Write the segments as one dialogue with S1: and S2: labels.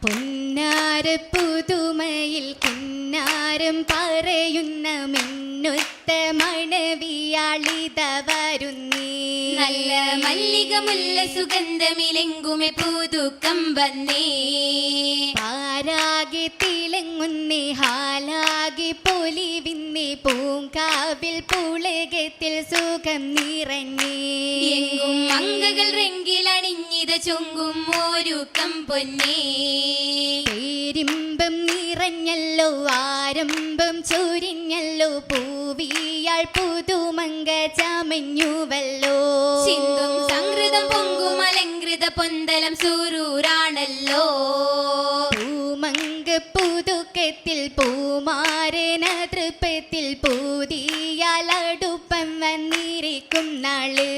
S1: പൊന്നാര പുതുമയിൽ കിന്നാരം പറയുന്ന മിന്നുത്ത മണവിയാളിത വരുന്നേ.
S2: നല്ല മല്ലിക മുല്ല സുഗന്ധമിലെങ്കുമെ പുതുക്കം വന്നേ.
S1: പാരാകെ തിളങ്ങുന്നേ ഹാലാകെ പൊലിവിന്നേ. പൂങ്കാവിൽ പുളകത്തിൽ സുഖം നിറഞ്ഞേ.
S2: എങ്കും മങ്കകൾ റെങ്കിലണിഞ്ഞിത ചൊങ്കും ഒരുക്കം പൊന്നേ.
S1: പേരിമ്പം നിറഞ്ഞല്ലോ ആരംഭം ചൊരിഞ്ഞല്ലോ. പൂവിയാൾ പുതുമങ്ക ചമഞ്ഞുവല്ലോ.
S2: സിന്ധും സംകൃതം പൊങ്കും അലങ്കൃത പൊന്തലം സൂരൂരാണല്ലോ.
S1: പൂമങ്ക പുതുക്കത്തിൽ പൂമാരന തൃപ്പത്തിൽ പൂതിയാൽ അടുപ്പം വന്നിരിക്കും നാള്.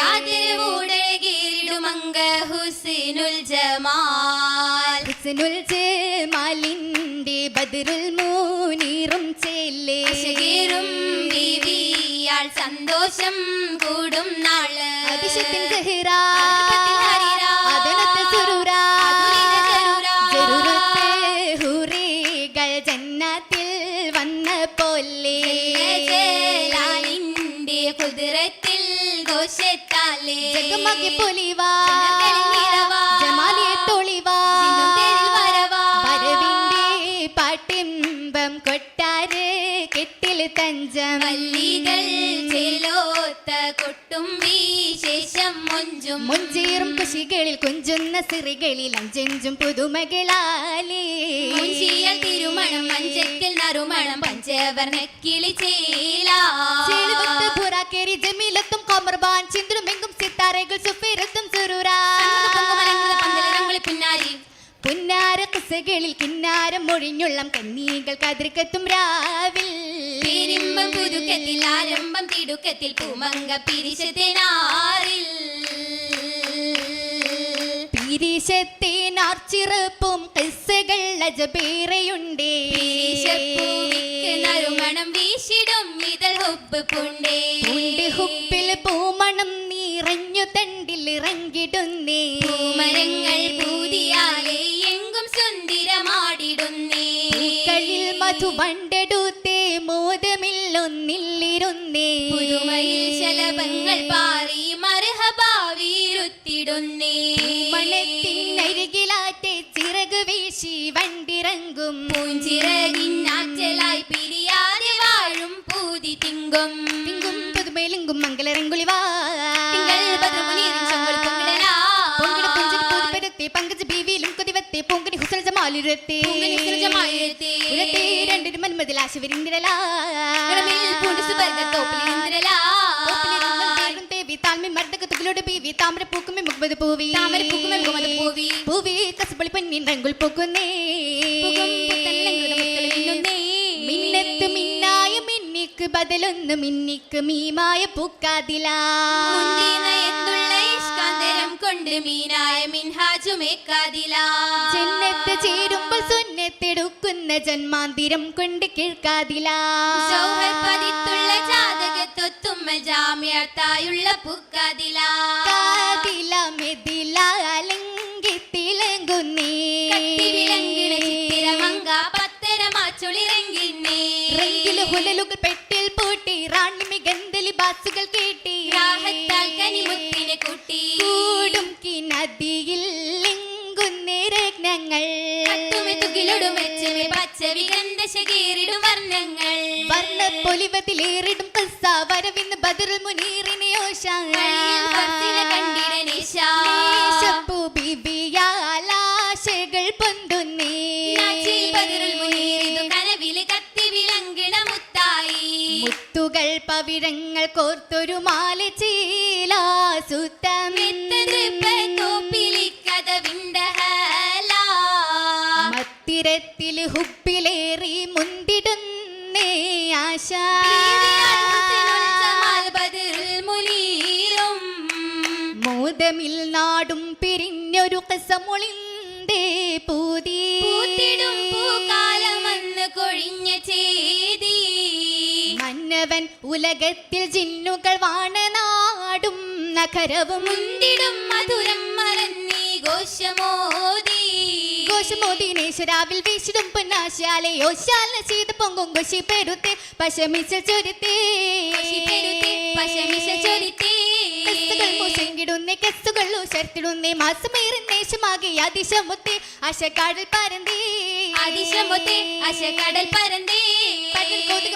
S2: ആദരവോടഴകേറിടുമങ്ക ഹുസ്നുൽ ജമാൽ.
S1: ഹുസ്നുൽ ജമാലിന്റെ ബദറുൽ മൂനീറും ചെല്ലേ.
S2: ശകീറും ബീവിയാൾ സന്തോഷം കൂടും നാള്.
S1: അതിശത്തിൻ സഹിറാ അതനത്തെ സുരൂരാ. ഹുറികൾ ജന്നത്തിൽ വന്ന പോലെ.
S2: ജലാലിന്റെ കുതിരത്തിൽ ഘോഷത്താലേ
S1: ജഗമഗി പൊലിവാ ജമാലിയെ തൊളിവാ. വരവിന്റെ പാട്ടിമ്പം കൊട്ടാര് കെട്ടിൽ തഞ്ചം.
S2: മല്ലികൾ ചേലോത്ത കൊട്ടും വിശേഷം മൊഞ്ചും.
S1: മുഞ്ചേറും കുശികളിൽ കൊഞ്ചുന്ന സിറികളിൽ അഞ്ചെഞ്ചും പുതുമകളാലേ.
S2: മുഞ്ചിയൽ തിരുമണം മഞ്ചത്തിൽ നറുമണം പഞ്ചവർണ്ണ കിളിചേല.
S1: ചെളുവത്ത് പുറാക്കേരി ജമീലത്തും കമർബാൻ ചിന്ദ്രമെങ്കും സിത്താരകൾ സുഫിരത്തും സുരൂരാ. പുന്നാര കുസകളിൽ കിന്നാരം മൊഴിഞ്ഞുള്ളം കന്നീകൾ കതിർക്കത്തും രാവിൽ.
S2: പെരുമ്പം പുതുക്കത്തിൽ ആരംഭം തിടുക്കത്തിൽ പൂമങ്ക പിരിശത്തിനാറിൽ.
S1: പിരിശത്തിനാർച്ചിറപ്പും കിസ്സകൾ അജബേറെയുണ്ടേ.
S2: നറുമണം വീശിടും ഇതൾ ഹുപ്പ് പുണ്ടേ.
S1: ഹുപ്പിൽ പൂമണം നിറഞ്ഞു തണ്ടിൽ ഇറങ്ങിടുന്നേ.
S2: പൂമരങ്ങൾ പൂതിയാലേ എങ്കും സുന്ദരമാടിടുന്നേ.
S1: കളിൽ മധു വണ്ടെടുത്തേ മോദമില്ലൊന്നില്ലിരുന്നേ.
S2: പുതുമയിൽ ശലഭങ്ങൾ പാറി മർഹബാവിരുത്തിടുന്നേ.
S1: മണത്തിനരികിലാറ്റെ ചിറക് വീശി വണ്ടിറങ്ങും.
S2: പൂഞ്ചിറകിന്നാച്ചലായി പിരിയാതെ വാഴും പൂതി തിങ്കും.
S1: തിങ്കും പുതുമയിലെങ്കും മംഗളരങ്കുളിവാ. പങ്കജ് ബീവിയിലും കൊതിവത്തെ പൂങ്കണി ഹുസൽ ജമാലുരത്തെ. രണ്ടിനും മന്മതിൽ ആശുവരിന്ദിരലാ. താൽമി മർദ്ദക തുകിലോട് ബീവി താമര പൂക്കുമേ മുഖ്മത് പൂവി. പൂവി കസപ്പളി പൊന്നിൻ രംഗുൽ പൂക്കുന്നേ. മിന്നത്ത് മിന്നായ മിന്നിക്ക് ബദലൊന്ന് മിന്നിക്ക് മീമായ പൂക്കാതിലാ.
S2: കൊണ്ട് മീനായ മിൻഹാജുമേക്കാതിലാ.
S1: ജന്നത്ത് ചേരുമ്പോൾ സുന്നത്തെടുക്കുന്ന ജന്മാന്തിരം കൊണ്ട് കേൾക്കാതിലാ.
S2: പതിത്തുള്ള ജാതകത്തൊത്തുമ്മൽ ജാമ്യത്തായുള്ള പൂക്കാതിലാ.
S1: കാതില മെതില അലങ്കി തിളങ്ങുന്നേ.
S2: വിളങ്ങിണ ചിത്തിരമങ്ക പത്തരമാച്ചൊളിറങ്ങിന്നേ.
S1: റെങ്കില് ഹുലലുകൾ പെട്ടിൽ പൂട്ടി റാണി മികന്തലി ബാസുകൾ കേട്ടി.
S2: രാഹത്താൽ കനിമുത്തിനെ കൂട്ടി
S1: കൂടും കിനദിയിൽ ലിങ്കുന്നേ രത്നങ്ങൾ.
S2: പച്ച വിഗന്ധ ശകീറിടും വർണ്ണങ്ങൾ.
S1: വർണ്ണപ്പൊലിവത്തിലേറിടും കസ്സ വരവിന്ന് ബദറുൽ മുനീറിനെ ഓശാശകൾ പൊന്തുന്നേ.
S2: കനവില് കത്തി വിളങ്ങിണ മുത്തായി.
S1: മുത്തുകൾ പവിഴങ്ങൾ കോർത്തൊരു മാല ചീലാസുത്തം. മത്തിരത്തില് ഹുപ്പിലേറി മുന്തിടുന്നേ ആശ. മോദമിൽ നാടും പിരിഞ്ഞൊരു കസമൊളിന്തേ പൂതി.
S2: പൂക്കാലമെന്ന് കൊഴിഞ്ഞ ചേതി
S1: മന്ന വാനവൻ ഉലകത്തിൽ ജിന്നുകൾ വാണനാടും നഗരവും
S2: മുന്തിടും മധുരം മറന്നീ ഘോഷമോദി
S1: ഘോഷമോദിനേശ്വരാവിൽ വീശിടും പൊന്നാശാലെ യോശാല ചെയ്ത പൊങ്കും കൊശി പെരുത്തെ പശമിച്ച ചൊരുത്തേ ിടുന്നേ കെസ്സുകളു ശർത്തിടുന്നേ മാസമേറുന്നേശമാകെ അതിശമുത്തേ അശക്കാടൽ പരന്തേ
S2: അതിശമൊത്തെ അശകടൽ പരന്തേ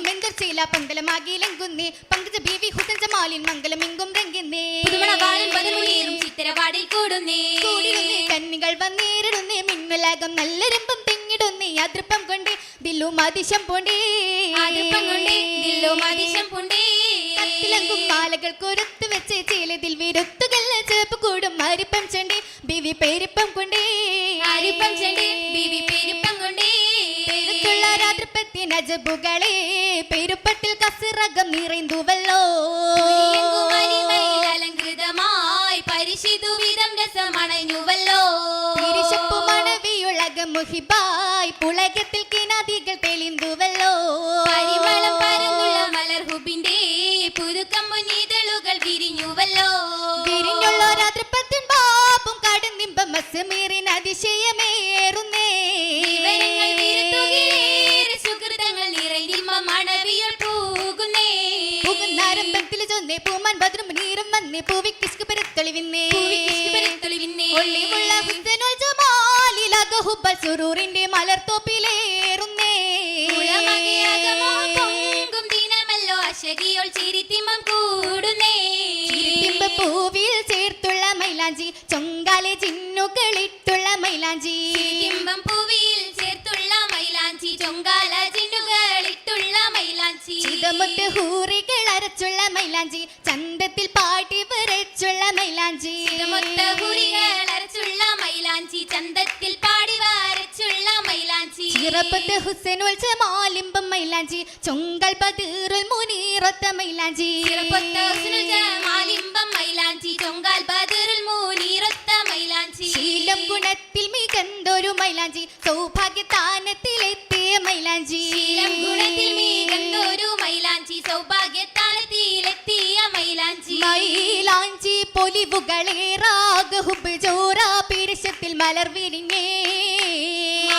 S1: മെങ്കുർച്ചില പന്തലമാകിലെങ്കുന്നേ പങ്കജ ബീവി ഹുസൻ ജമാലിൻ മംഗലമെങ്കും രംഗിന്നേ
S2: പുതുമണവാളൻ പതിമുനീറും ചിത്തിരവാടിൽ കൂടുന്നേ
S1: കൂടിടുന്നേ കന്നികൾ വന്നേറിടുന്നേ മിന്നുലകം നല്ലരമ്പം തെങ്ങിടുന്നേ അതൃപ്പം കൊണ്ടേ ദില്ലും അതിശം പോണ്ടേ
S2: ആദൃപ്പം കൊണ്ടേ ദില്ലും അതിശം പൂണ്ടേ
S1: കത്തിലങ്കും മാലകൾ കൊരുത്തു വെച്ച് ചേലതിൽ വിരുത്തുകല്ല ചേപ്പ് കൂടും അരിപ്പം ചെണ്ടേ ബീവി പേരിപ്പം കൊണ്ടേ
S2: ആരിപ്പം ചെണ്ടേ ബീവി പെരുപ്പം കൊണ്ടേ
S1: പേരുത്തുള്ള രാത്രിപ്പത്തിൻ അജബുകളെ പെരുപ്പത്തിൽ കസിറകം നിറൈന്തുവല്ലോ
S2: പുരിയെങ്കും അരിമയിൽ അലങ്കൃതമായി പരിശിതുവിധം രസമണഞ്ഞുവല്ലോ
S1: തിരിശപ്പു മണവിയുളകം മുഹിബായി പുളകത്തിൽ കിണാദികൾ തെളിന്തുവല്ലോ
S2: പരിമളം പരന്നുള്ള മലർഹുബിന്റെ പുതുക്കം മുന്നിതളുകൾ വിരിഞ്ഞുവല്ലോ
S1: വിരിഞ്ഞുള്ള രാത്രിപ്പത്തിൻ ബാപ്പും കടന്നിമ്പം മസ്മീറിൻ അതിശയമേറുന്നേ
S2: വിവരങ്ങൾ വിരുത്തുകിലേറെ സുഹൃതങ്ങൾ നിറയുമ്പ മണവിയൽ പൂകുന്നേ
S1: പുകുന്നാരംഭത്തിൽ ചൊന്നേ പൂമാൻ ഭദ്രം നീരം വന്നേ പൂവിക്കിഷ്ക് പെരുത്തൊളിവിന്നേ
S2: പൂവിക്കിഷ്കുപെരുത്തൊളിവിന്നേ
S1: ഒളിവുള്ള ഹുസ്നുൽ ജമാലിലക ഹുബ്ബൽ സുറൂറിന്റെ മലർത്തോപ്പിലേറുന്നേ
S2: ഉളമകയാകമോ പൊങ്കും ദിനമല്ലോ അശകിയോൾ ചിരിത്തിമം കൂടുന്നേ
S1: ചിരിത്തിമ്പ പൂവിൽ ചേർത്തുള്ള മൈലാഞ്ചി ചൊങ്കാലെ ചിന്നുകളിട്ടുള്ള മൈലാഞ്ചി
S2: ചിരിത്തിമ്പം പൂവിൽ ചേർത്തുള്ള മൈലാഞ്ചി ചൊങ്കാല ചിന്നുകളിട്ടുള്ള മൈലാഞ്ചി
S1: ചിതമുത്ത് ഹൂറികൾ അരച്ചുള്ള മൈലാഞ്ചി ചന്തത്തിൽ പാട്ടി വരച്ചുള്ള മൈലാഞ്ചി
S2: ചിതമൊത്ത ഹുരികൾ അരച്ചുള്ള മൈലാഞ്ചി ചന്തത്തിൽ പാടി വരച്ചുള്ള മൈലാഞ്ചി
S1: ചിറപ്പത്ത് ഹുസൈനുൽ ജമാലിമ്പം മൈലാഞ്ചി ചൊങ്കൽ ബദീറുൽ മുനീറത്ത മൈലാഞ്ചി
S2: ചിറപ്പൊത്ത ഹുസ്നുൽ ജമാലിമ്പം മൈലാഞ്ചി ചൊങ്കാൽ ബദറുൽ മുനീറത്ത മൈലാഞ്ചി
S1: ശീലം ഗുണത്തിൽ മികന്തൊരു മൈലാഞ്ചി സൗഭാഗ്യത്താനത്തിലെത്തിയ മൈലാഞ്ചി
S2: ശീലം ഗുണത്തിൽ മികന്തൊരു മൈലാഞ്ചി സൗഭാഗ്യത്താനത്തിലെത്തിയ മൈലാഞ്ചി
S1: മൈലാഞ്ചി പൊലിവുകളേറാക ഹുബ് ചോറ പിരിശത്തിൽ മലർ വിരിഞ്ഞേ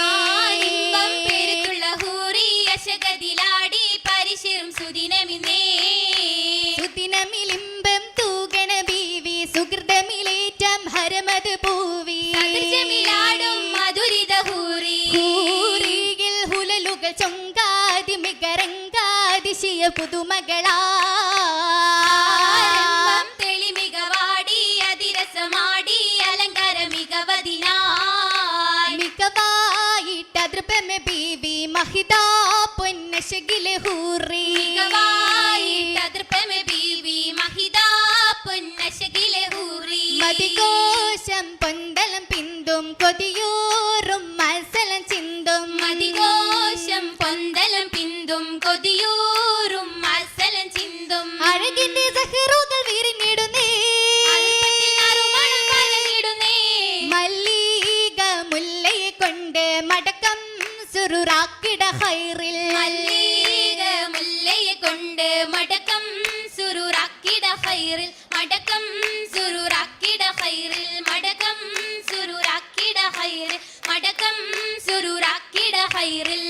S2: ആനിമ്പം പെരുത്തുള്ള ഹൂറി അശകതിലാടി പരിശിറും സുദിനമിന്നേ
S1: സുദിനമിലിമ്പം തൂകണ ബീവി സുഹൃതമിലേറ്റം ഹരമത് പൂവി
S2: സദൃശമിലാടും മധുരിത ഹൂറി
S1: ഹൂറിയിൽ ഹുലലുകൾ ചൊങ്കാതി മികരങ്കാതിശിയ പുതുമകളാ
S2: ആരംഭം തെളിമികവാടി അതിരസമാടി അലങ്കാര മികവതിനായി
S1: മികവായിട്ടതൃപമ ബീവി മഹിതാ പൊന്നശകിലെ ഹൂറി
S2: മികവായിട്ടതൃപ്പമ ബീവി മഹിതാ പൊന്നശകിലെ ഹൂറി
S1: മതികോശം പൊന്തലം പിന്തും കൊതിയൂറും മത്സലം ചിന്തും
S2: മതികോശം പൊന്തലം പിന്തും കൊതിയൂറും മത്സലം ചിന്തും
S1: അഴകിന്റെ സഹറുകൾ വിരിഞ്ഞിടുന്നേ
S2: അടുപ്പത്തിൽ നറുമണം പരന്നിടുന്നേ
S1: മല്ലിക മുല്ലയെ കൊണ്ട് മടക്കം സുറുറാക്കിട ഹൈറിൽ
S2: മല്ലിക മുല്ലയെ കൊണ്ട് മടക്കം സുറുറാക്കിട ഹൈറിൽ മടക്കം സുറുറാക്കിട ഹൈറിൽ മടക്കം സുറുറാക്കിട ഹൈറിൽ മടക്കം സുറുറാക്കിട ഹൈറിൽ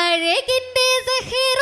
S1: അഴകിന്റെ സഹറ